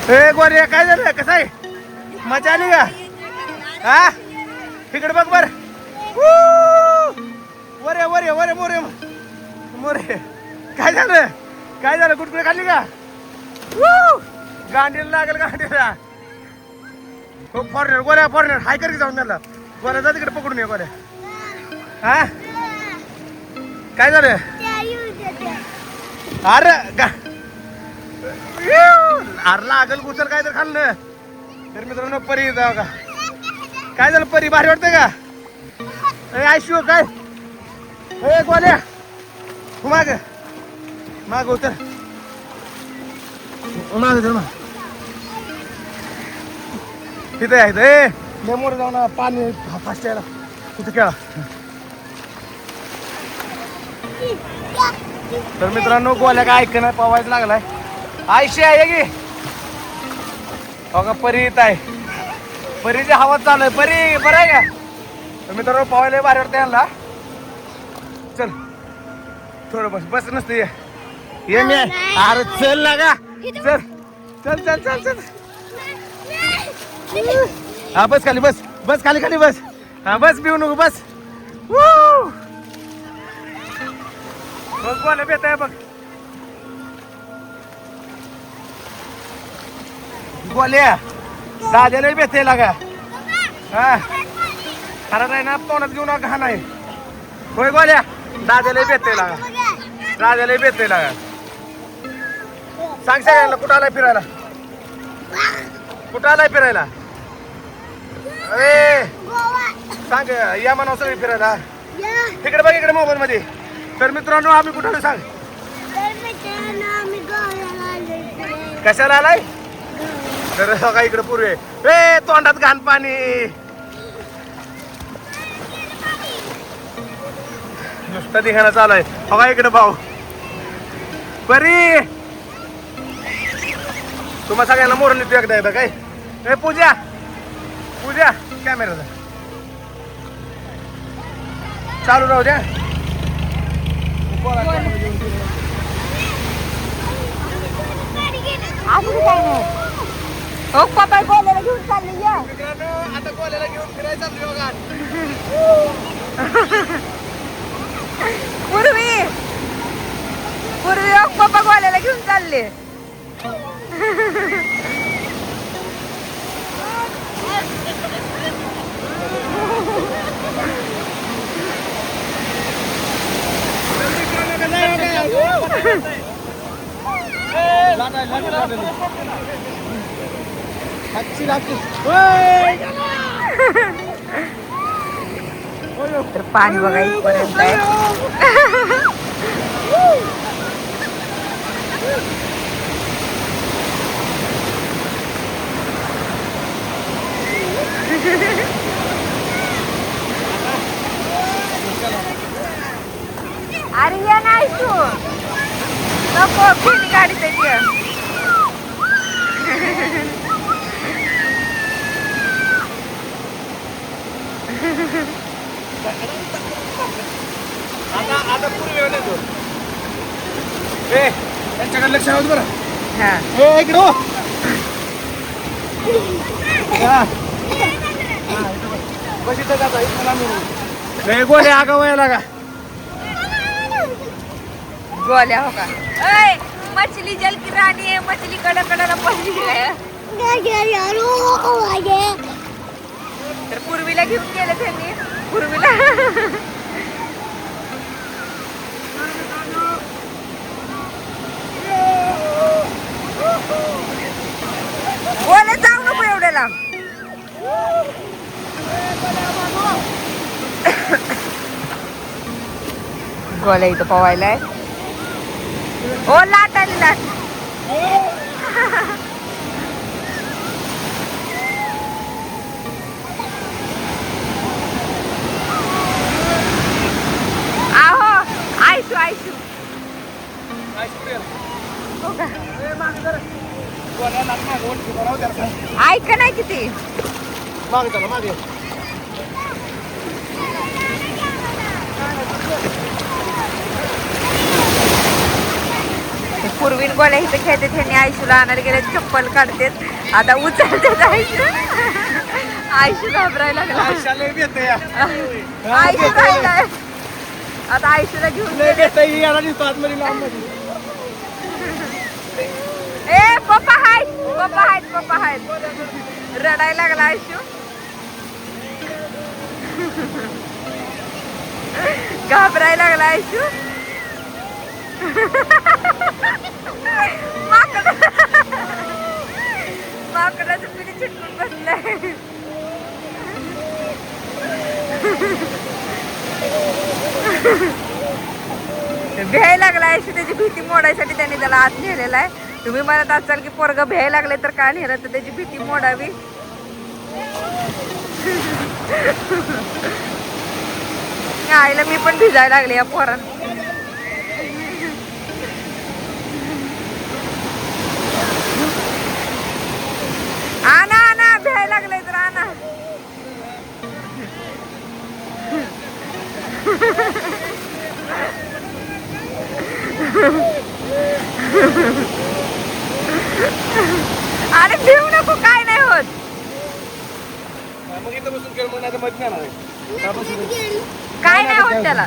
ए गोरे काय झालं कसं आहे मजा आली का हा तिकडे बघ बर वरे वरे वरे मोरे मोरे काय झालं कुठकुळे खाल्ली का गांडीला लागेल गांडीला हो फॉरनर फॉरनर हाय कर जाऊन त्याला गोऱ्या जा तिकडे पकडून ये गोऱ्या हा काय झालं अरे अरे लागल गुचल काय तर खाल्लं तर मित्रांनो परी जाऊ का काय झालं परी भारी वाटतंय का आयशिव काय ए गोल्या तू माग उतर माग उतर मग तिथे आहे मोर जाऊन पाणी फास्ट यायला तिथे खेळा तर मित्रांनो गोल्या काय ऐकणं पवायचं लागलाय आयशी आहे की बघा परी येत आहे परीची हवा चालू आहे परी बरं आहे का तर मित्रांनो पवायला भारी वाटतं यांना चल थोडं बस नसते ये मी अरे चल ना का चल चल चल चल चल हा बस खाली बस खाली बस हा बस पिऊ नको बस बघ गोल्या बेत आहे बघ गोल्या दाद्याला बेते लागा हा खरं नाही ना तोंडात घेऊन घाण आहे होय गोल्या दाद्याला बेते लागा सांग सगळ्यांना कुठं आलाय फिरायला अरे सांग या म्हणा सगळी फिरायला तिकडे बघ इकडे मोबाईल मध्ये तर मित्रांनो आम्ही कुठं आलो सांग कशाला आलाय तर बघा इकडे पूर्वे ए तोंडात घाण पाणी नुसतं दिघाणं चालू आहे बघा इकडे भाऊ परी तुम्हा सगळ्यांना मोरण येतो एकदा काय ए पूजा कॅमेराचा चालू राहू द्या हो पप्पा गोल्याला घेऊन चालली या आता गोल्याला घेऊन फिरायला चाललो बघा पूर्वी पप्पा गोल्याला घेऊन चालले तर पाणी बघा इथपर्यंत आहे अरे या नाही तू नको फिरली गाडी त्याची आता पूर्वी येतो ए त्यांच्याकडे लक्ष राहू बरं हा ए इकडे हो बस इथं जाता इथं गोळे आगाव यायला का गोल्या हो का ऐ मछली जल की रानी है मछली कडकडला पडली आहे तर पूर्वीला घेऊन गेले त्यांनी पूर्वीला गोल्या जाऊ नको एवढ्या लांब गोल्या इथं पवायलाय ओ लाट आली लाट आहो आयशू हो का ऐक नाही किती मागे चला मागे पूर्वीन गोळ्या इथं खेळते त्यांनी आयशूला आणायला गेले चप्पल काढतेत आता उचलते आयशू आयशू घाबरायला लागला आयशाला बी येतं या. आयशू राहिलाय आता आयशूला घेऊन लय गेले येतं, ही याला दिसतो आतमध्ये लांबमध्ये. ए पप्पा आहेत रडायला लागला आयशू घाबरायला लागला आयशू माकडाचं पिढी चिटकून बसलंय भ्यायला लागला आयशू त्याची भीती मोडायसाठी त्यांनी त्याला आत नेलेला आहे तुम्ही म्हणत असाल की पोरग भ्यायला लागले तर काय नेलं तर त्याची भीती मोडावी आईला मी पण भिजायला लागले या पोरांना आणा भ्यायला लागले तर आणा अरे भिवू नको काय नाही होत मग इथं बसून खेळ, मग नाही तर मजा नाही येणार आहे. काय नाही होत त्याला